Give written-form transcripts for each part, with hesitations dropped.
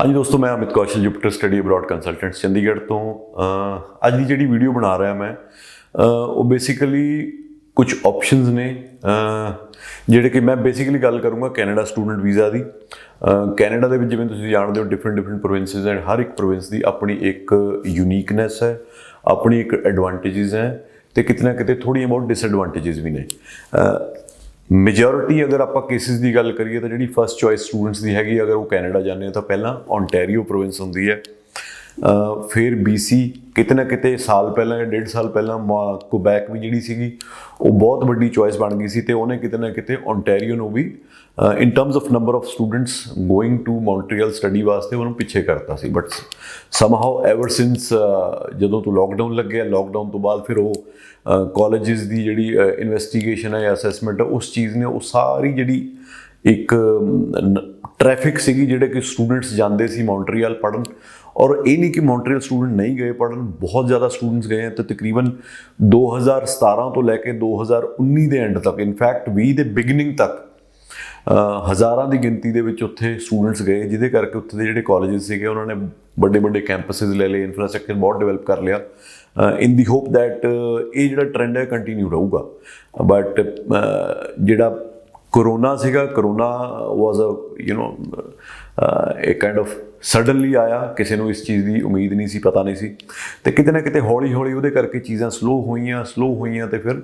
हाँ जी दोस्तों, मैं Amit Kaushal Jupiter study abroad consultants Chandigarh तो ਅੱਜ ਦੀ ਜਿਹੜੀ ਵੀਡੀਓ ਬਣਾ ਰਿਹਾ ਮੈਂ ਉਹ ਬੇਸਿਕਲੀ ਕੁਝ ਆਪਸ਼ਨਸ ਨੇ ਜਿਹੜੇ ਕਿ ਮੈਂ ਬੇਸਿਕਲੀ ਗੱਲ ਕਰੂੰਗਾ ਕੈਨੇਡਾ ਸਟੂਡੈਂਟ ਵੀਜ਼ਾ ਦੀ। ਕੈਨੇਡਾ ਦੇ ਵਿੱਚ ਜਿਵੇਂ ਤੁਸੀਂ ਜਾਣਦੇ ਹੋ ਡਿਫਰੈਂਟ ਪ੍ਰੋਵਿੰਸਿਸ ਐਂਡ ਹਰ ਇੱਕ ਪ੍ਰੋਵਿੰਸ ਦੀ ਆਪਣੀ ਇੱਕ ਯੂਨੀਕਨੈਸ ਹੈ, ਆਪਣੀ ਇੱਕ ਐਡਵਾਂਟੇजेस ਹੈ ਤੇ ਕਿਤੇ ਨਾ ਕਿਤੇ ਥੋੜ੍ਹੀਆਂ ਬਹੁਤ ਡਿਸਐਡਵਾਂਟੇजेस ਵੀ ਨੇ। ਮੇਜੋਰਿਟੀ ਅਗਰ ਆਪਾਂ ਕੇਸਿਸ ਦੀ ਗੱਲ ਕਰੀਏ ਤਾਂ ਜਿਹੜੀ ਫਸਟ ਚੋਇਸ ਸਟੂਡੈਂਟਸ ਦੀ ਹੈਗੀ, ਅਗਰ ਉਹ ਕੈਨੇਡਾ ਜਾਂਦੇ ਆ ਤਾਂ ਪਹਿਲਾਂ ਓਨਟਾਰੀਓ ਪ੍ਰੋਵਿੰਸ ਹੁੰਦੀ ਹੈ, ਫਿਰ BC, ਕਿਤੇ ਨਾ ਕਿਤੇ ਸਾਲ ਪਹਿਲਾਂ ਜਾਂ 1.5 ਸਾਲ ਪਹਿਲਾਂ ਕੁਬੈਕ ਵੀ ਜਿਹੜੀ ਸੀਗੀ ਉਹ ਬਹੁਤ ਵੱਡੀ ਚੋਇਸ ਬਣ ਗਈ ਸੀ ਤੇ ਉਹਨੇ ਕਿਤੇ ਨਾ ਕਿਤੇ ਓਨਟਾਰੀਓ ਨੂੰ ਵੀ in terms of number of students going to Montreal study ਵਾਸਤੇ ਉਹਨੂੰ ਪਿੱਛੇ ਕਰਤਾ ਸੀ। ਬਟ ਸਮਹਾਓ ਐਵਰ ਸਿੰਸ ਜਦੋਂ ਤੋਂ ਲੋਕਡਾਊਨ ਲੱਗਿਆ, ਲੋਕਡਾਊਨ ਤੋਂ ਬਾਅਦ ਫਿਰ ਉਹ ਕਾਲਜਿਸ ਦੀ ਜਿਹੜੀ ਇਨਵੈਸਟੀਗੇਸ਼ਨ ਹੈ ਜਾਂ ਅਸੈਸਮੈਂਟ ਹੈ ਉਸ ਚੀਜ਼ ਨੇ ਉਹ ਸਾਰੀ ਜਿਹੜੀ ਇੱਕ ਟ੍ਰੈਫਿਕ ਸੀਗੀ ਜਿਹੜੇ ਕਿ ਸਟੂਡੈਂਟਸ ਜਾਂਦੇ ਸੀ ਮੌਂਟਰੀਅਲ ਪੜ੍ਹਨ, ਔਰ ਇਹ ਨਹੀਂ ਕਿ ਮੌਂਟਰੀਅਲ ਸਟੂਡੈਂਟ ਨਹੀਂ ਗਏ ਪੜ੍ਹਨ, ਬਹੁਤ ਜ਼ਿਆਦਾ ਸਟੂਡੈਂਟਸ ਗਏ ਅਤੇ ਤਕਰੀਬਨ 2017 ਤੋਂ ਲੈ ਕੇ 2019 ਦੇ ਐਂਡ ਤੱਕ, ਇਨਫੈਕਟ 20 ਦੇ ਬਿਗਨਿੰਗ ਤੱਕ ਹਜ਼ਾਰਾਂ ਦੀ ਗਿਣਤੀ ਦੇ ਵਿੱਚ ਉੱਥੇ ਸਟੂਡੈਂਟਸ ਗਏ, ਜਿਹਦੇ ਕਰਕੇ ਉੱਥੇ ਦੇ ਜਿਹੜੇ ਕਾਲਜਿਸ ਸੀਗੇ ਉਹਨਾਂ ਨੇ ਵੱਡੇ ਵੱਡੇ ਕੈਂਪਸਿਸ ਲੈ ਲਏ, ਇਨਫਰਾਸਟਰਕਚਰ ਬਹੁਤ ਡਿਵੈਲਪ ਕਰ ਲਿਆ ਇਨ ਦੀ ਹੋਪ ਦੈਟ ਇਹ ਜਿਹੜਾ ਟਰੈਂਡ ਹੈ ਕੰਟੀਨਿਊ ਰਹੂਗਾ। ਬਟ ਜਿਹੜਾ ਕਰੋਨਾ ਸੀਗਾ, ਕਰੋਨਾ ਵਾਜ਼ ਇਹ ਕਾਈਂਡ ਆਫ ਸਡਨਲੀ ਆਇਆ, ਕਿਸੇ ਨੂੰ ਇਸ ਚੀਜ਼ ਦੀ ਉਮੀਦ ਨਹੀਂ ਸੀ, ਪਤਾ ਨਹੀਂ ਸੀ, ਅਤੇ ਕਿਤੇ ਨਾ ਕਿਤੇ ਹੌਲੀ ਹੌਲੀ ਉਹਦੇ ਕਰਕੇ ਚੀਜ਼ਾਂ ਸਲੋ ਹੋਈਆਂ ਅਤੇ ਫਿਰ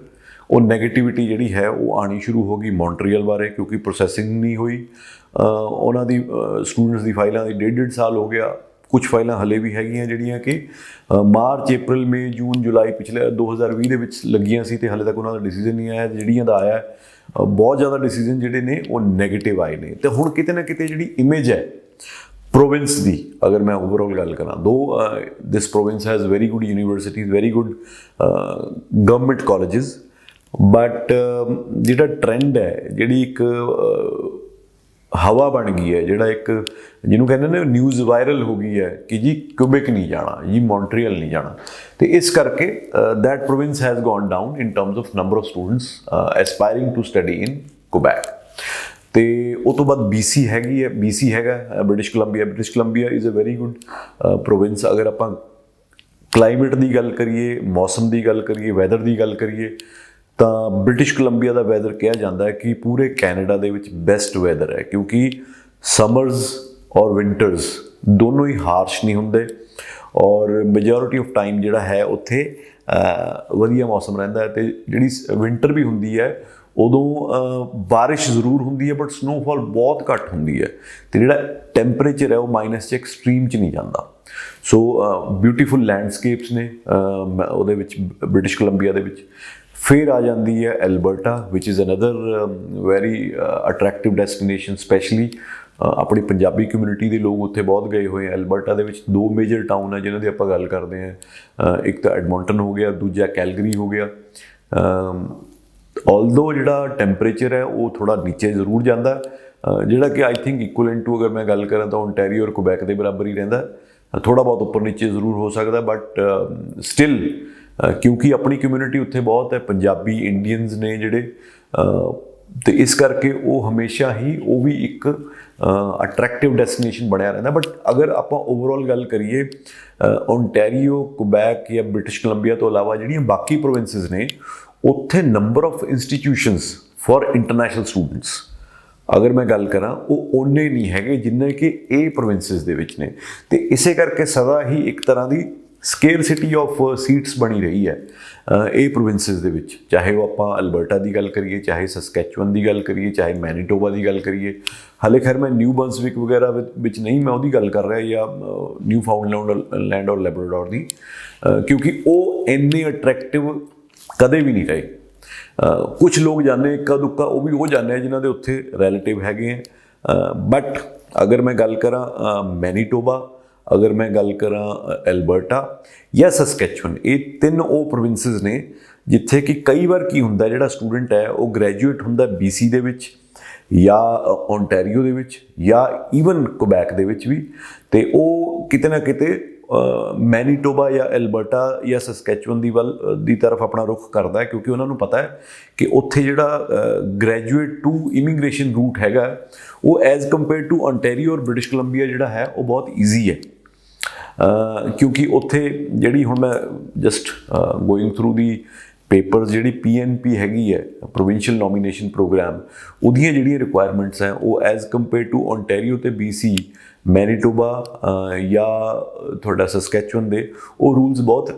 ਉਹ ਨੈਗੇਟਿਵਿਟੀ ਜਿਹੜੀ ਹੈ ਉਹ ਆਉਣੀ ਸ਼ੁਰੂ ਹੋ ਗਈ ਮੌਂਟਰੀਅਲ ਬਾਰੇ, ਕਿਉਂਕਿ ਪ੍ਰੋਸੈਸਿੰਗ ਨਹੀਂ ਹੋਈ ਉਹਨਾਂ ਦੀ ਸਟੂਡੈਂਟਸ ਦੀ ਫਾਈਲਾਂ ਦੀ 1.5 ਸਾਲ ਹੋ ਗਿਆ। ਕੁਝ ਫਾਈਲਾਂ ਹਲੇ ਵੀ ਹੈਗੀਆਂ ਜਿਹੜੀਆਂ ਕਿ ਮਾਰਚ, ਅਪ੍ਰੈਲ, ਮਈ, ਜੂਨ, ਜੁਲਾਈ ਪਿਛਲੇ 2020 ਦੇ ਵਿੱਚ ਲੱਗੀਆਂ ਸੀ ਅਤੇ ਹਾਲੇ ਤੱਕ ਉਹਨਾਂ ਦਾ ਡਿਸੀਜ਼ਨ ਨਹੀਂ ਆਇਆ। ਜਿਹੜੀਆਂ ਦਾ ਆਇਆ ਬਹੁਤ ਜ਼ਿਆਦਾ ਡਿਸੀਜ਼ਨ ਜਿਹੜੇ ਨੇ ਉਹ ਨੈਗੇਟਿਵ ਆਏ ਨੇ। ਅਤੇ ਹੁਣ ਕਿਤੇ ਨਾ ਕਿਤੇ ਜਿਹੜੀ ਇਮੇਜ ਹੈ ਪ੍ਰੋਵਿੰਸ ਦੀ, ਅਗਰ ਮੈਂ ਓਵਰਆਲ ਗੱਲ ਕਰਾਂ, though this province has very good universities, very good government colleges, but ਜਿਹੜਾ ਟਰੈਂਡ ਹੈ, ਜਿਹੜੀ ਇੱਕ ਹਵਾ ਬਣ ਗਈ ਹੈ, ਜਿਹੜਾ ਇੱਕ ਜਿਹਨੂੰ ਕਹਿੰਦੇ ਨੇ ਨਿਊਜ਼ ਵਾਇਰਲ ਹੋ ਗਈ ਹੈ ਕਿ ਜੀ ਕਿਊਬਿਕ ਨਹੀਂ ਜਾਣਾ, ਜੀ ਮੌਂਟਰੀਅਲ ਨਹੀਂ ਜਾਣਾ, ਅਤੇ ਇਸ ਕਰਕੇ that province has gone down in terms of number of students aspiring to study in Quebec. ਅਤੇ ਉਹ ਤੋਂ ਬਾਅਦ BC ਹੈਗੀ ਹੈ, BC ਹੈਗਾ British Columbia is a very good province. ਅਗਰ ਆਪਾਂ ਕਲਾਈਮੇਟ ਦੀ ਗੱਲ ਕਰੀਏ, ਮੌਸਮ ਦੀ ਗੱਲ ਕਰੀਏ, ਵੈਦਰ ਦੀ ਗੱਲ ਕਰੀਏ ਤਾਂ ਬ੍ਰਿਟਿਸ਼ ਕੋਲੰਬੀਆ ਦਾ ਵੈਦਰ ਕਿਹਾ ਜਾਂਦਾ ਹੈ ਕਿ ਪੂਰੇ ਕੈਨੇਡਾ ਦੇ ਵਿੱਚ ਬੈਸਟ ਵੈਦਰ ਹੈ, ਕਿਉਂਕਿ ਸਮਰਸ ਔਰ ਵਿੰਟਰਸ ਦੋਨੋਂ ਹੀ ਹਾਰਸ਼ ਨਹੀਂ ਹੁੰਦੇ, ਔਰ ਮੈਜੋਰਿਟੀ ਆਫ ਟਾਈਮ ਜਿਹੜਾ ਹੈ ਉੱਥੇ ਵਧੀਆ ਮੌਸਮ ਰਹਿੰਦਾ ਹੈ। ਅਤੇ ਜਿਹੜੀ ਵਿੰਟਰ ਵੀ ਹੁੰਦੀ ਹੈ ਉਦੋਂ ਬਾਰਿਸ਼ ਜ਼ਰੂਰ ਹੁੰਦੀ ਹੈ, ਬਟ ਸਨੋਫਾਲ ਬਹੁਤ ਘੱਟ ਹੁੰਦੀ ਹੈ, ਅਤੇ ਜਿਹੜਾ ਟੈਂਪਰੇਚਰ ਹੈ ਉਹ ਮਾਈਨਸ 'ਚ ਐਕਸਟ੍ਰੀਮ 'ਚ ਨਹੀਂ ਜਾਂਦਾ। ਸੋ ਬਿਊਟੀਫੁਲ ਲੈਂਡਸਕੇਪਸ ਨੇ ਉਹਦੇ ਵਿੱਚ ਬ੍ਰਿਟਿਸ਼ ਕੋਲੰਬੀਆ ਦੇ ਵਿੱਚ। ਫਿਰ ਆ ਜਾਂਦੀ ਹੈ Alberta, which is another very attractive destination, specially ਆਪਣੀ ਪੰਜਾਬੀ ਕਮਿਊਨਿਟੀ ਦੇ ਲੋਕ ਉੱਥੇ ਬਹੁਤ ਗਏ ਹੋਏ ਆ। ਐਲਬਰਟਾ ਦੇ ਵਿੱਚ ਦੋ ਮੇਜਰ ਟਾਊਨ ਹੈ ਜਿਹਨਾਂ ਦੀ ਆਪਾਂ ਗੱਲ ਕਰਦੇ ਹਾਂ, ਇੱਕ ਤਾਂ ਐਡਮੌਂਟਨ ਹੋ ਗਿਆ, ਦੂਜਾ ਕੈਲਗਰੀ ਹੋ ਗਿਆ। ਆਲਦੋ ਜਿਹੜਾ ਟੈਂਪਰੇਚਰ ਹੈ ਉਹ ਥੋੜ੍ਹਾ ਨੀਚੇ ਜ਼ਰੂਰ ਜਾਂਦਾ, ਜਿਹੜਾ ਕਿ ਆਈ ਥਿੰਕ ਇਕੁਅਲੈਂਟ ਟੂ, ਅਗਰ ਮੈਂ ਗੱਲ ਕਰਾਂ ਤਾਂ ਓਨਟਾਰੀਓ ਔਰ ਕੁਬੈਕ ਦੇ ਬਰਾਬਰ ਹੀ ਰਹਿੰਦਾ, ਥੋੜ੍ਹਾ ਬਹੁਤ ਉੱਪਰ ਨੀਚੇ ਜ਼ਰੂਰ ਹੋ ਸਕਦਾ, ਬਟ ਸਟਿਲ ਕਿਉਂਕਿ ਆਪਣੀ ਕਮਿਊਨਿਟੀ ਉੱਥੇ ਬਹੁਤ ਹੈ, ਪੰਜਾਬੀ ਇੰਡੀਅਨਸ ਨੇ ਜਿਹੜੇ, ਅਤੇ ਇਸ ਕਰਕੇ ਉਹ ਹਮੇਸ਼ਾ ਹੀ ਉਹ ਵੀ ਇੱਕ ਅਟਰੈਕਟਿਵ ਡੈਸਟੀਨੇਸ਼ਨ ਬਣਿਆ ਰਹਿੰਦਾ। ਬਟ ਅਗਰ ਆਪਾਂ ਓਵਰਆਲ ਗੱਲ ਕਰੀਏ ਓਨਟਾਰੀਓ, ਕੁਬੈਕ ਜਾਂ ਬ੍ਰਿਟਿਸ਼ ਕੋਲੰਬੀਆ ਤੋਂ ਇਲਾਵਾ ਜਿਹੜੀਆਂ ਬਾਕੀ ਪ੍ਰੋਵਿੰਸਿਸ ਨੇ, ਉੱਥੇ number of institutions for international students ਅਗਰ ਮੈਂ ਗੱਲ ਕਰਾਂ ਉਹ ਓਨੇ ਨਹੀਂ ਹੈਗੇ ਜਿੰਨੇ ਕਿ ਇਹ ਪ੍ਰੋਵਿੰਸਿਸ ਦੇ ਵਿੱਚ ਨੇ, ਅਤੇ ਇਸੇ ਕਰਕੇ ਸਦਾ ਹੀ ਇੱਕ ਤਰ੍ਹਾਂ ਦੀ ਸਕੇਅਰਸਿਟੀ ਆਫ ਸੀਟਸ ਬਣੀ ਰਹੀ ਹੈ ਇਹ ਪ੍ਰੋਵਿੰਸਿਸ ਦੇ ਵਿੱਚ, ਚਾਹੇ ਉਹ ਆਪਾਂ ਅਲਬਰਟਾ ਦੀ ਗੱਲ ਕਰੀਏ, ਚਾਹੇ ਸਸਕੈਚੁਅਨ ਦੀ ਗੱਲ ਕਰੀਏ, ਚਾਹੇ ਮੈਨੀਟੋਬਾ ਦੀ ਗੱਲ ਕਰੀਏ। ਹਾਲੇ ਖੈਰ ਮੈਂ ਨਿਊ ਬਰੰਸਵਿਕ ਵਗੈਰਾ ਵਿੱਚ ਨਹੀਂ, ਮੈਂ ਉਹਦੀ ਗੱਲ ਕਰ ਰਿਹਾ, ਜਾਂ ਨਿਊ ਫਾਊਂਡਲੈਂਡ ਔਰ ਲੈਬਰਾਡੋਰ ਦੀ, ਕਿਉਂਕਿ ਉਹ ਇੰਨੇ ਅਟਰੈਕਟਿਵ ਕਦੇ ਵੀ ਨਹੀਂ ਰਹੇ। ਕੁਛ ਲੋਕ ਜਾਂਦੇ ਇੱਕਾ ਦੁੱਕਾ, ਉਹ ਵੀ ਉਹ ਜਾਂਦੇ ਆ ਜਿਨ੍ਹਾਂ ਦੇ ਉੱਥੇ ਰਿਲੇਟਿਵ ਹੈਗੇ ਹੈ। ਬਟ ਅਗਰ ਮੈਂ ਗੱਲ ਕਰਾਂ ਮੈਨੀਟੋਬਾ, ਅਗਰ ਮੈਂ ਗੱਲ ਕਰਾਂ ਐਲਬਰਟਾ ਜਾਂ ਸਸਕੈਚੁਅਨ, ਇਹ ਤਿੰਨ ਉਹ ਪ੍ਰੋਵਿੰਸਿਸ ਨੇ ਜਿੱਥੇ ਕਿ ਕਈ ਵਾਰ ਕੀ ਹੁੰਦਾ, ਜਿਹੜਾ ਸਟੂਡੈਂਟ ਹੈ ਉਹ ਗ੍ਰੈਜੂਏਟ ਹੁੰਦਾ BC ਦੇ ਵਿੱਚ ਜਾਂ ਓਨਟਾਰੀਓ ਦੇ ਵਿੱਚ ਜਾਂ ਈਵਨ ਕੁਬੈਕ ਦੇ ਵਿੱਚ ਵੀ, ਅਤੇ ਉਹ ਕਿਤੇ ਨਾ ਕਿਤੇ ਮੈਨੀਟੋਬਾ ਜਾਂ ਐਲਬਰਟਾ ਜਾਂ ਸਸਕੈਚੁਅਨ ਦੀ ਤਰਫ ਆਪਣਾ ਰੁਖ ਕਰਦਾ ਹੈ, ਕਿਉਂਕਿ ਉਹਨਾਂ ਨੂੰ ਪਤਾ ਹੈ ਕਿ ਉੱਥੇ ਜਿਹੜਾ ਗ੍ਰੈਜੂਏਟ ਟੂ ਇਮੀਗ੍ਰੇਸ਼ਨ ਰੂਟ ਹੈਗਾ ਉਹ ਐਜ਼ ਕੰਪੇਅਰ ਟੂ ontario ਔਰ ਬ੍ਰਿਟਿਸ਼ ਕੋਲੰਬੀਆ ਜਿਹੜਾ ਹੈ ਉਹ ਬਹੁਤ ਈਜ਼ੀ ਹੈ। ਕਿਉਂਕਿ ਉੱਥੇ ਜਿਹੜੀ ਹੁਣ ਮੈਂ ਜਸਟ ਗੋਇੰਗ ਥਰੂ ਦੀ ਪੇਪਰਸ, ਜਿਹੜੀ PNP ਹੈਗੀ ਹੈ ਪ੍ਰੋਵਿੰਸ਼ੀਅਲ ਨੋਮੀਨੇਸ਼ਨ ਪ੍ਰੋਗਰਾਮ, ਉਹਦੀਆਂ ਜਿਹੜੀਆਂ ਰਿਕੁਆਇਰਮੈਂਟਸ ਹੈ ਉਹ ਐਜ਼ ਕੰਪੇਅਰ ਟੂ ontario ਤੇ BC, ਮੈਨੀਟੋਬਾ ਜਾਂ ਤੁਹਾਡਾ ਸਸਕੈਚੁਅਨ ਦੇ ਉਹ ਰੂਲਸ ਬਹੁਤ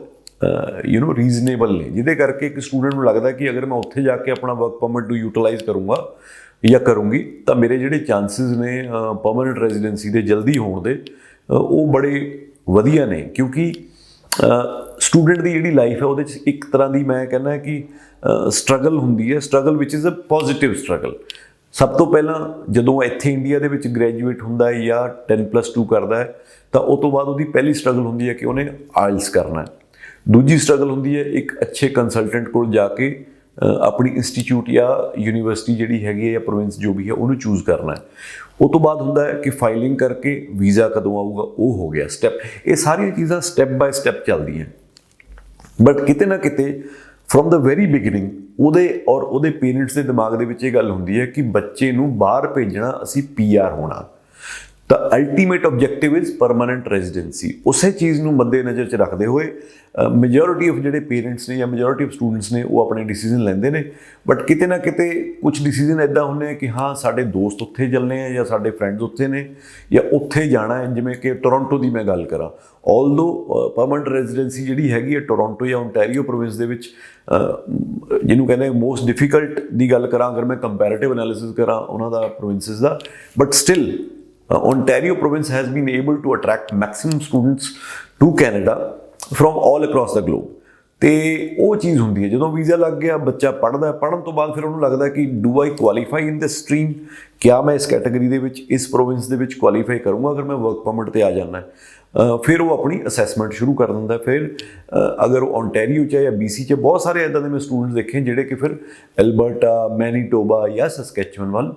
ਰੀਜ਼ਨੇਬਲ ਨੇ, ਜਿਹਦੇ ਕਰਕੇ ਇੱਕ ਸਟੂਡੈਂਟ ਨੂੰ ਲੱਗਦਾ ਕਿ ਅਗਰ ਮੈਂ ਉੱਥੇ ਜਾ ਕੇ ਆਪਣਾ ਵਰਕ ਪਰਮਿਟ ਨੂੰ ਯੂਟਿਲਾਈਜ਼ ਕਰੂੰਗਾ ਜਾਂ ਕਰੂੰਗੀ ਤਾਂ ਮੇਰੇ ਜਿਹੜੇ ਚਾਂਸਿਸ ਨੇ ਪਰਮਾਨੈਂਟ ਰੈਜ਼ੀਡੈਂਸੀ ਦੇ ਜਲਦੀ ਹੋਣ ਦੇ ਉਹ ਬੜੇ ਵਧੀਆ ਨੇ। ਕਿਉਂਕਿ ਸਟੂਡੈਂਟ ਦੀ ਜਿਹੜੀ ਲਾਈਫ ਹੈ ਉਹਦੇ 'ਚ ਇੱਕ ਤਰ੍ਹਾਂ ਦੀ ਮੈਂ ਕਹਿੰਦਾ ਕਿ ਸਟਰਗਲ ਹੁੰਦੀ ਹੈ, ਸਟਰਗਲ ਵਿਚ ਇਜ਼ ਅ ਪੋਜ਼ੀਟਿਵ ਸਟਰਗਲ। ਸਭ ਤੋਂ ਪਹਿਲਾਂ ਜਦੋਂ ਇੱਥੇ ਇੰਡੀਆ ਦੇ ਵਿੱਚ ਗ੍ਰੈਜੂਏਟ ਹੁੰਦਾ ਹੈ ਜਾਂ 10+2 ਕਰਦਾ ਹੈ ਤਾਂ ਉਹ ਤੋਂ ਬਾਅਦ ਉਹਦੀ ਪਹਿਲੀ ਸਟਰਗਲ ਹੁੰਦੀ ਹੈ ਕਿ ਉਹਨੇ ਆਇਲਸ ਕਰਨਾ ਹੈ। ਦੂਜੀ ਸਟਰਗਲ ਹੁੰਦੀ ਹੈ ਇੱਕ ਅੱਛੇ ਕੰਸਲਟੈਂਟ ਕੋਲ ਜਾ ਕੇ ਆਪਣੀ ਇੰਸਟੀਚਿਊਟ ਜਾਂ ਯੂਨੀਵਰਸਿਟੀ ਜਿਹੜੀ ਹੈਗੀ ਹੈ ਜਾਂ ਪ੍ਰੋਵਿੰਸ ਜੋ ਵੀ ਹੈ ਉਹਨੂੰ ਚੂਜ਼ ਕਰਨਾ ਹੈ। ਉਹ ਤੋਂ ਬਾਅਦ ਹੁੰਦਾ ਹੈ ਕਿ ਫਾਈਲਿੰਗ ਕਰਕੇ ਵੀਜ਼ਾ ਕਦੋਂ ਆਊਗਾ, ਉਹ ਹੋ ਗਿਆ ਸਟੈਪ। ਇਹ ਸਾਰੀਆਂ ਚੀਜ਼ਾਂ ਸਟੈਪ ਬਾਏ ਸਟੈਪ ਚੱਲਦੀਆਂ, ਬਟ ਕਿਤੇ ਨਾ ਕਿਤੇ ਫਰੋਮ ਦ ਵੈਰੀ ਬਿਗਿਨਿੰਗ ਉਹਦੇ ਔਰ ਉਹਦੇ ਪੇਰੈਂਟਸ ਦੇ ਦਿਮਾਗ ਦੇ ਵਿੱਚ ਇਹ ਗੱਲ ਹੁੰਦੀ ਹੈ ਕਿ ਬੱਚੇ ਨੂੰ ਬਾਹਰ ਭੇਜਣਾ, ਅਸੀਂ PR ਹੋਣਾ। ਤਾਂ ultimate objective is permanent residency. ਉਸੇ ਚੀਜ਼ ਨੂੰ ਮੱਦੇ ਨਜ਼ਰ 'ਚ ਰੱਖਦੇ ਹੋਏ ਮੈਜੋਰਿਟੀ ਆਫ ਜਿਹੜੇ ਪੇਰੈਂਟਸ ਨੇ ਜਾਂ ਮੈਜੋਰਿਟੀ ਆਫ ਸਟੂਡੈਂਟਸ ਨੇ ਉਹ ਆਪਣੇ ਡਿਸੀਜ਼ਨ ਲੈਂਦੇ ਨੇ। ਬਟ ਕਿਤੇ ਨਾ ਕਿਤੇ ਕੁਝ ਡਿਸੀਜ਼ਨ ਇੱਦਾਂ ਹੁੰਦੇ ਆ ਕਿ ਹਾਂ ਸਾਡੇ ਦੋਸਤ ਉੱਥੇ ਚੱਲਣੇ ਆ ਜਾਂ ਸਾਡੇ ਫਰੈਂਡਸ ਉੱਥੇ ਨੇ ਜਾਂ ਉੱਥੇ ਜਾਣਾ ਹੈ। ਜਿਵੇਂ ਕਿ ਟੋਰਾਂਟੋ ਦੀ ਮੈਂ ਗੱਲ ਕਰਾਂ, ਆਲਦੋ ਪਰਮਾਨੈਂਟ ਰੈਜ਼ੀਡੈਂਸੀ ਜਿਹੜੀ ਹੈਗੀ ਹੈ ਟੋਰਾਂਟੋ ਜਾਂ ontario ਪ੍ਰੋਵਿੰਸ ਦੇ ਵਿੱਚ, ਜਿਹਨੂੰ ਕਹਿੰਦੇ ਮੋਸਟ ਡਿਫਿਕਲਟ ਦੀ ਗੱਲ ਕਰਾਂ ਅਗਰ ਮੈਂ ਕੰਪੈਰੇਟਿਵ ਐਨਾਲਿਸਿਸ ਕਰਾਂ ਉਹਨਾਂ ਦਾ ਪ੍ਰੋਵਿੰਸਿਸ ਦਾ, but still Ontario province has been able to attract maximum students to Canada from all across the globe। ਤੇ ਉਹ ਚੀਜ਼ ਹੁੰਦੀ ਹੈ ਜਦੋਂ ਵੀਜ਼ਾ ਲੱਗ ਗਿਆ, ਬੱਚਾ ਪੜ੍ਹਦਾ, ਪੜ੍ਹਨ ਤੋਂ ਬਾਅਦ ਫਿਰ ਉਹਨੂੰ ਲੱਗਦਾ ਕਿ do I qualify in this stream, ਕਿਆ ਮੈਂ ਇਸ ਕੈਟਾਗਰੀ ਦੇ ਵਿੱਚ ਇਸ ਪ੍ਰੋਵਿੰਸ ਦੇ ਵਿੱਚ ਕੁਆਲੀਫਾਈ ਕਰੂੰਗਾ ਅਗਰ ਮੈਂ ਵਰਕ ਪਰਮਿਟ ਤੇ ਆ ਜਾਣਾ। ਫਿਰ ਉਹ ਆਪਣੀ ਅਸੈਸਮੈਂਟ ਸ਼ੁਰੂ ਕਰ ਦਿੰਦਾ। ਫਿਰ ਅਗਰ ਉਹ ontario 'ਚ ਜਾਂ BC 'ਚ, ਬਹੁਤ ਸਾਰੇ ਇੱਦਾਂ ਦੇ ਮੈਂ ਸਟੂਡੈਂਟਸ ਦੇਖੇ ਜਿਹੜੇ ਕਿ ਫਿਰ ਐਲਬਰਟਾ, ਮੈਨੀਟੋਬਾ ਜਾਂ ਸਸਕੈਚੁਅਨ ਵੱਲ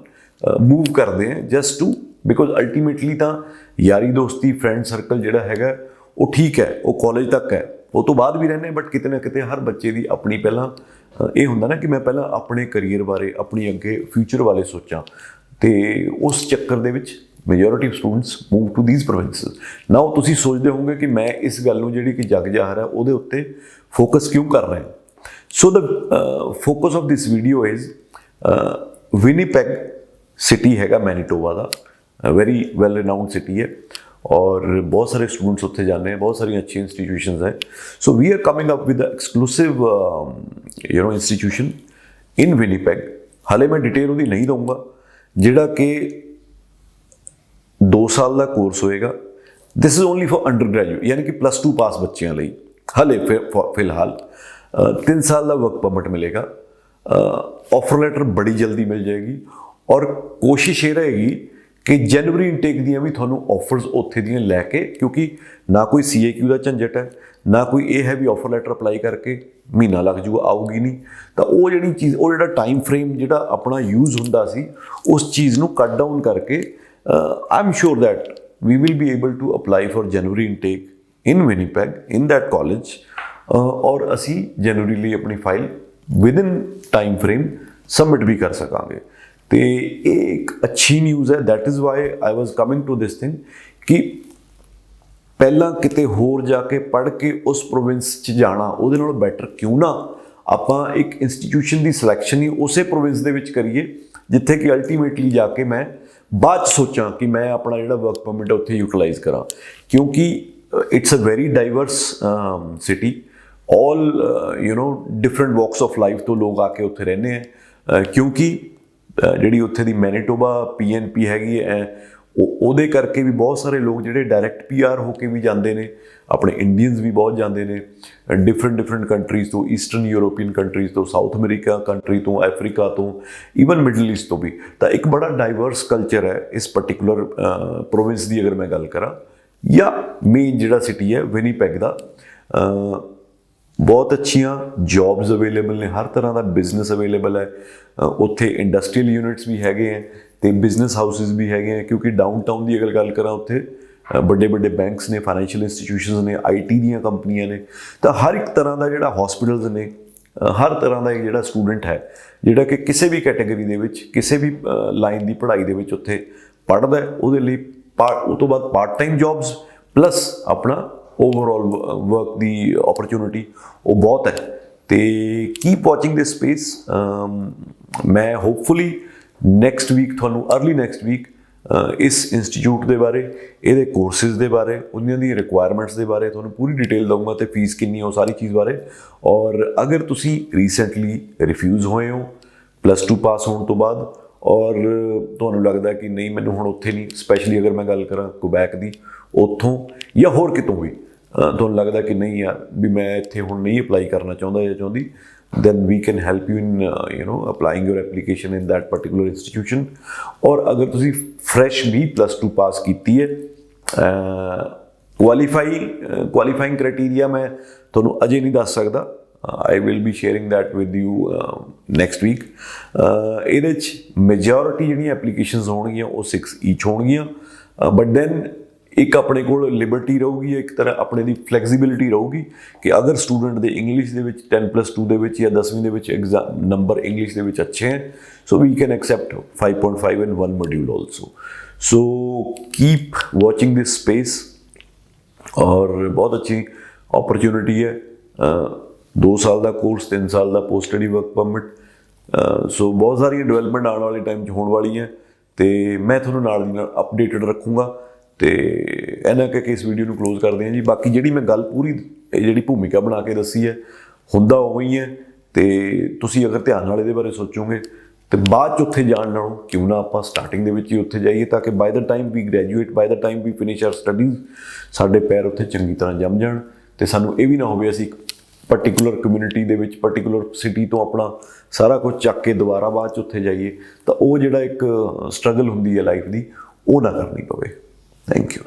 ਮੂਵ ਕਰਦੇ ਆ ਜਸਟ ਟੂ ਬਿਕੋਜ਼ ਅਲਟੀਮੇਟਲੀ ਤਾਂ ਯਾਰੀ ਦੋਸਤੀ ਫਰੈਂਡ ਸਰਕਲ ਜਿਹੜਾ ਹੈਗਾ ਉਹ ਠੀਕ ਹੈ, ਉਹ ਕਾਲਜ ਤੱਕ ਹੈ, ਉਹ ਤੋਂ ਬਾਅਦ ਵੀ ਰਹਿੰਦੇ, ਬਟ ਕਿਤੇ ਨਾ ਕਿਤੇ ਹਰ ਬੱਚੇ ਦੀ ਆਪਣੀ ਪਹਿਲਾਂ ਇਹ ਹੁੰਦਾ ਨਾ ਕਿ ਮੈਂ ਪਹਿਲਾਂ ਆਪਣੇ ਕਰੀਅਰ ਬਾਰੇ, ਆਪਣੀ ਅੱਗੇ ਫਿਊਚਰ ਬਾਰੇ ਸੋਚਾਂ। ਤੇ ਉਸ ਚੱਕਰ ਦੇ ਵਿੱਚ majority of students move to these provinces. Now ਤੁਸੀਂ ਸੋਚਦੇ ਹੋਵੋਗੇ ਕਿ ਮੈਂ ਇਸ ਗੱਲ ਨੂੰ ਜਿਹੜੀ ਕਿ ਜਗ ਜ਼ਾਹਰ ਹੈ ਉਹਦੇ ਉੱਤੇ ਫੋਕਸ ਕਿਉਂ ਕਰ ਰਿਹਾ। So the focus of this video is Winnipeg city ਹੈਗਾ ਮੈਨੀਟੋਬਾ ਦਾ, ਵੈਰੀ ਵੈਲ ਰਿਨਾਊਂਡ ਸਿਟੀ ਹੈ ਔਰ ਬਹੁਤ ਸਾਰੇ ਸਟੂਡੈਂਟਸ ਉੱਥੇ ਜਾਂਦੇ हैं, ਬਹੁਤ ਸਾਰੀਆਂ ਅੱਛੀ ਇੰਸਟੀਟਿਊਸ਼ਨਸ ਹੈ। So we are coming up with exclusive institution in Winnipeg. ਹਾਲੇ ਮੈਂ ਡਿਟੇਲ ਉਹਦੀ ਨਹੀਂ ਦਊਂਗਾ, ਜਿਹੜਾ ਕਿ 2 ਸਾਲ ਦਾ ਕੋਰਸ ਹੋਏਗਾ। This is only for under graduate, ਯਾਨੀ ਕਿ +2 ਪਾਸ ਬੱਚਿਆਂ ਲਈ। ਹਾਲੇ ਫਿਲਹਾਲ 3 ਸਾਲ ਦਾ ਵਰਕ ਪਰਮਿਟ ਮਿਲੇਗਾ। ਆਫਰ ਲੈਟਰ ਬੜੀ ਜਲਦੀ ਮਿਲ ਜਾਏਗੀ ਔਰ ਕੋਸ਼ਿਸ਼ ਇਹ ਰਹੇਗੀ ਕਿ ਜਨਵਰੀ ਇਨਟੇਕ ਦੀਆਂ ਵੀ ਤੁਹਾਨੂੰ ਆਫਰਸ ਉੱਥੇ ਦੀਆਂ ਲੈ ਕੇ, ਕਿਉਂਕਿ ਨਾ ਕੋਈ CAQ ਦਾ ਝੰਜਟ ਹੈ, ਨਾ ਕੋਈ ਇਹ ਹੈ ਵੀ ਆਫਰ ਲੈਟਰ ਅਪਲਾਈ ਕਰਕੇ ਮਹੀਨਾ ਲੱਗ ਜੂਗਾ, ਆਊਗੀ ਨਹੀਂ। ਤਾਂ ਉਹ ਜਿਹੜੀ ਚੀਜ਼, ਉਹ ਜਿਹੜਾ ਟਾਈਮ ਫਰੇਮ ਜਿਹੜਾ ਆਪਣਾ ਯੂਜ਼ ਹੁੰਦਾ ਸੀ, ਉਸ ਚੀਜ਼ ਨੂੰ ਕੱਟ ਡਾਊਨ ਕਰਕੇ I am sure that we will be able to apply for January intake in Winnipeg in that college ਔਰ ਅਸੀਂ ਜਨਵਰੀ ਲਈ ਆਪਣੀ file within time frame submit ਵੀ ਕਰ ਸਕਾਂਗੇ। ਤੇ ਇਹ ਇੱਕ ਅੱਛੀ ਨਿਊਜ਼ ਹੈ। That is why I was coming to this thing ਕਿ ਪਹਿਲਾਂ ਕਿਤੇ ਹੋਰ ਜਾ ਕੇ ਪੜ੍ਹ ਕੇ ਉਸ ਪ੍ਰੋਵਿੰਸ 'ਚ ਜਾਣਾ, ਉਹਦੇ ਨਾਲੋਂ ਬੈਟਰ ਕਿਉਂ ਨਾ ਆਪਾਂ ਇੱਕ ਇੰਸਟੀਟਿਊਸ਼ਨ ਦੀ ਸਿਲੈਕਸ਼ਨ ਹੀ ਉਸੇ ਪ੍ਰੋਵਿੰਸ ਦੇ ਵਿੱਚ ਕਰੀਏ ਜਿੱਥੇ ਕਿ ਅਲਟੀਮੇਟਲੀ ਜਾ ਕੇ ਮੈਂ ਬਾਅਦ 'ਚ ਸੋਚਾਂ ਕਿ ਮੈਂ ਆਪਣਾ ਜਿਹੜਾ ਵਰਕ ਪਰਮਿਟ ਹੈ ਉੱਥੇ ਯੂਟੀਲਾਈਜ਼ ਕਰਾਂ। ਕਿਉਂਕਿ it's a very diverse city, all different walks of life ਤੋਂ ਲੋਕ ਆ ਕੇ ਉੱਥੇ ਰਹਿੰਦੇ ਆ। ਕਿਉਂਕਿ ਜਿਹੜੀ ਉੱਥੇ ਦੀ ਮੈਨੀਟੋਬਾ PNP ਹੈਗੀ ਹੈ, ਉਹਦੇ ਕਰਕੇ ਵੀ ਬਹੁਤ ਸਾਰੇ ਲੋਕ ਜਿਹੜੇ ਡਾਇਰੈਕਟ PR ਹੋ ਕੇ ਵੀ ਜਾਂਦੇ ਨੇ। ਆਪਣੇ ਇੰਡੀਅਨਸ ਵੀ ਬਹੁਤ ਜਾਂਦੇ ਨੇ ਡਿਫਰੈਂਟ ਕੰਟਰੀਜ਼ ਤੋਂ, ਈਸਟਰਨ ਯੂਰੋਪੀਅਨ ਕੰਟਰੀਜ਼ ਤੋਂ, ਸਾਊਥ ਅਮਰੀਕਾ ਕੰਟਰੀ ਤੋਂ, ਅਫਰੀਕਾ ਤੋਂ, ਈਵਨ ਮਿਡਲ ਈਸਟ ਤੋਂ ਵੀ। ਤਾਂ ਇੱਕ ਬੜਾ ਡਾਈਵਰਸ ਕਲਚਰ ਹੈ ਇਸ ਪਰਟੀਕੂਲਰ ਪ੍ਰੋਵਿੰਸ ਦੀ ਅਗਰ ਮੈਂ ਗੱਲ ਕਰਾਂ, ਜਾਂ ਮੇਨ ਜਿਹੜਾ ਸਿਟੀ ਹੈ ਵਿਨੀਪੈਗ ਦਾ। ਬਹੁਤ ਅੱਛੀਆਂ ਜੌਬਸ ਅਵੇਲੇਬਲ ਨੇ, ਹਰ ਤਰ੍ਹਾਂ ਦਾ ਬਿਜ਼ਨਸ ਅਵੇਲੇਬਲ ਹੈ ਉੱਥੇ। ਇੰਡਸਟਰੀਅਲ ਯੂਨਿਟਸ ਵੀ ਹੈਗੇ ਹੈ ਅਤੇ ਬਿਜ਼ਨਸ ਹਾਊਸਿਸ ਵੀ ਹੈਗੇ ਹੈ। ਕਿਉਂਕਿ ਡਾਊਨ ਟਾਊਨ ਦੀ ਅਗਰ ਗੱਲ ਕਰਾਂ ਉੱਥੇ ਵੱਡੇ ਵੱਡੇ ਬੈਂਕਸ ਨੇ, ਫਾਈਨੈਂਸ਼ੀਅਲ ਇੰਸਟੀਟਿਊਸ਼ਨਸ ਨੇ, IT ਦੀਆਂ ਕੰਪਨੀਆਂ ਨੇ। ਤਾਂ ਹਰ ਇੱਕ ਤਰ੍ਹਾਂ ਦਾ ਜਿਹੜਾ ਹਸਪੀਟਲਸ ਨੇ, ਹਰ ਤਰ੍ਹਾਂ ਦਾ ਜਿਹੜਾ ਸਟੂਡੈਂਟ ਹੈ ਜਿਹੜਾ ਕਿ ਕਿਸੇ ਵੀ ਕੈਟਾਗਰੀ ਦੇ ਵਿੱਚ, ਕਿਸੇ ਵੀ ਲਾਈਨ ਦੀ ਪੜ੍ਹਾਈ ਦੇ ਵਿੱਚ ਉੱਥੇ ਪੜ੍ਹਦਾ, ਉਹਦੇ ਲਈ ਉਹ ਤੋਂ ਬਾਅਦ ਪਾਰਟ ਟਾਈਮ ਜੌਬਸ ਪਲੱਸ ਆਪਣਾ ਓਵਰਆਲ ਵਰਕ ਦੀ ਓਪਰਚੁਨਿਟੀ ਉਹ ਬਹੁਤ ਹੈ। ਤੇ ਕੀਪ ਵਾਚਿੰਗ ਦਿਸ ਸਪੇਸ। ਮੈਂ ਹੋਪਫੁਲੀ ਨੈਕਸਟ ਵੀਕ ਤੁਹਾਨੂੰ ਅਰਲੀ ਨੈਕਸਟ ਵੀਕ ਇਸ ਇੰਸਟੀਚਿਊਟ ਦੇ ਬਾਰੇ, ਇਹਦੇ ਕੋਰਸਿਸ ਦੇ ਬਾਰੇ, ਉਹਨਾਂ ਦੀ ਰਿਕੁਆਇਰਮੈਂਟਸ ਦੇ ਬਾਰੇ ਤੁਹਾਨੂੰ ਪੂਰੀ ਡਿਟੇਲ ਦਊਂਗਾ ਤੇ ਫੀਸ ਕਿੰਨੀ ਹੈ ਉਹ ਸਾਰੀ ਚੀਜ਼ ਬਾਰੇ। ਔਰ ਅਗਰ ਤੁਸੀਂ ਰੀਸੈਂਟਲੀ ਰਿਫਿਊਜ਼ ਹੋਏ ਹੋ +2 ਪਾਸ ਹੋਣ ਤੋਂ ਬਾਅਦ ਔਰ ਤੁਹਾਨੂੰ ਲੱਗਦਾ ਕਿ ਨਹੀਂ ਮੈਨੂੰ ਹੁਣ ਉੱਥੇ ਨਹੀਂ, ਸਪੈਸ਼ਲੀ ਅਗਰ ਮੈਂ ਗੱਲ ਕਰਾਂ ਕੁਬੈਕ ਦੀ, ਉੱਥੋਂ ਜਾਂ ਹੋਰ ਕਿਤੋਂ ਵੀ ਤੁਹਾਨੂੰ ਲੱਗਦਾ ਕਿ ਨਹੀਂ ਯਾਰ ਵੀ ਮੈਂ ਇੱਥੇ ਹੁਣ ਨਹੀਂ ਅਪਲਾਈ ਕਰਨਾ ਚਾਹੁੰਦਾ ਜਾਂ ਚਾਹੁੰਦੀ, then we can help you in applying your application in that particular institution। ਔਰ ਅਗਰ ਤੁਸੀਂ ਫਰੈਸ਼ ਵੀ +2 ਪਾਸ ਕੀਤੀ ਹੈ, ਕੁਆਲੀਫਾਈਂਗ ਕ੍ਰਾਈਟੀਰੀਆ ਮੈਂ ਤੁਹਾਨੂੰ ਅਜੇ ਨਹੀਂ ਦੱਸ ਸਕਦਾ। I will be sharing that with you next week। ਇਹਦੇ 'ਚ ਮੈਜੋਰਿਟੀ ਜਿਹੜੀਆਂ ਐਪਲੀਕੇਸ਼ਨਸ ਹੋਣਗੀਆਂ ਉਹ 6 ਈਚ ਹੋਣਗੀਆਂ, ਬਟ ਦੈਨ ਇੱਕ ਆਪਣੇ ਕੋਲ ਲਿਬਰਟੀ ਰਹੂਗੀ, ਇੱਕ ਤਰ੍ਹਾਂ ਆਪਣੇ ਦੀ ਫਲੈਕਸੀਬਿਲਿਟੀ ਰਹੂਗੀ ਕਿ ਅਗਰ ਸਟੂਡੈਂਟ ਦੇ ਇੰਗਲਿਸ਼ ਦੇ ਵਿੱਚ 10+2 ਦੇ ਵਿੱਚ ਜਾਂ 10ਵੀਂ ਦੇ ਵਿੱਚ ਐਗਜ਼ਾਮ ਨੰਬਰ ਇੰਗਲਿਸ਼ ਦੇ ਵਿੱਚ ਅੱਛੇ ਹੈ, so we can accept 5.5 in 1 module also। So keep watching this space. ਔਰ ਬਹੁਤ ਅੱਛੀ ਓਪਰਚੁਨਿਟੀ ਹੈ, 2 ਸਾਲ ਦਾ ਕੋਰਸ, 3 ਸਾਲ ਦਾ ਪੋਸਟ ਸਟੱਡੀ ਵਰਕ ਪਰਮਿਟ। ਸੋ ਬਹੁਤ ਸਾਰੀਆਂ ਡਿਵੈਲਪਮੈਂਟ ਆਉਣ ਵਾਲੇ ਟਾਈਮ 'ਚ ਹੋਣ ਵਾਲੀਆਂ ਤੇ ਮੈਂ ਤੁਹਾਨੂੰ ਨਾਲ ਦੀ ਨਾਲ ਅਪਡੇਟਡ ਰੱਖੂੰਗਾ। ਤੇ ਇਹਨਾਂ ਕਰਕੇ ਇਸ ਵੀਡੀਓ ਨੂੰ ਕਲੋਜ਼ ਕਰਦੇ ਹਾਂ ਜੀ। ਬਾਕੀ ਜਿਹੜੀ ਮੈਂ ਗੱਲ ਪੂਰੀ ਜਿਹੜੀ ਭੂਮਿਕਾ ਬਣਾ ਕੇ ਦੱਸੀ ਹੈ ਹੁੰਦਾ ਉਵੇਂ ਹੀ ਹੈ, ਤੇ ਤੁਸੀਂ ਅਗਰ ਧਿਆਨ ਨਾਲ ਇਹਦੇ ਬਾਰੇ ਸੋਚੋਗੇ ਤੇ ਬਾਅਦ 'ਚ ਉੱਥੇ ਜਾਣ ਨਾਲੋਂ ਕਿਉਂ ਨਾ ਆਪਾਂ ਸਟਾਰਟਿੰਗ ਦੇ ਵਿੱਚ ਹੀ ਉੱਥੇ ਜਾਈਏ, ਤਾਂ ਕਿ ਬਾਈ ਦਾ ਟਾਈਮ ਵੀ ਗ੍ਰੈਜੂਏਟ, ਬਾਈ ਦਾ ਟਾਈਮ ਵੀ ਫਿਨਿਸ਼ ਆਰ ਸਟੱਡੀਜ਼, ਸਾਡੇ ਪੈਰ ਉੱਥੇ ਚੰਗੀ ਤਰ੍ਹਾਂ ਜੰਮ ਜਾਣ ਤੇ ਸਾਨੂੰ ਇਹ ਵੀ ਨਾ ਹੋਵੇ ਅਸੀਂ ਪਰਟੀਕੂਲਰ ਕਮਿਊਨਿਟੀ ਦੇ ਵਿੱਚ, ਪਰਟੀਕੂਲਰ ਸਿਟੀ ਤੋਂ ਆਪਣਾ ਸਾਰਾ ਕੁਝ ਚੱਕ ਕੇ ਦੁਬਾਰਾ ਬਾਅਦ 'ਚ ਉੱਥੇ ਜਾਈਏ। ਤਾਂ ਉਹ ਜਿਹੜਾ ਇੱਕ ਸਟਰਗਲ ਹੁੰਦੀ ਹੈ ਲਾਈਫ ਦੀ, ਉਹ ਨਾ ਕਰਨੀ ਪਵੇ। Thank you।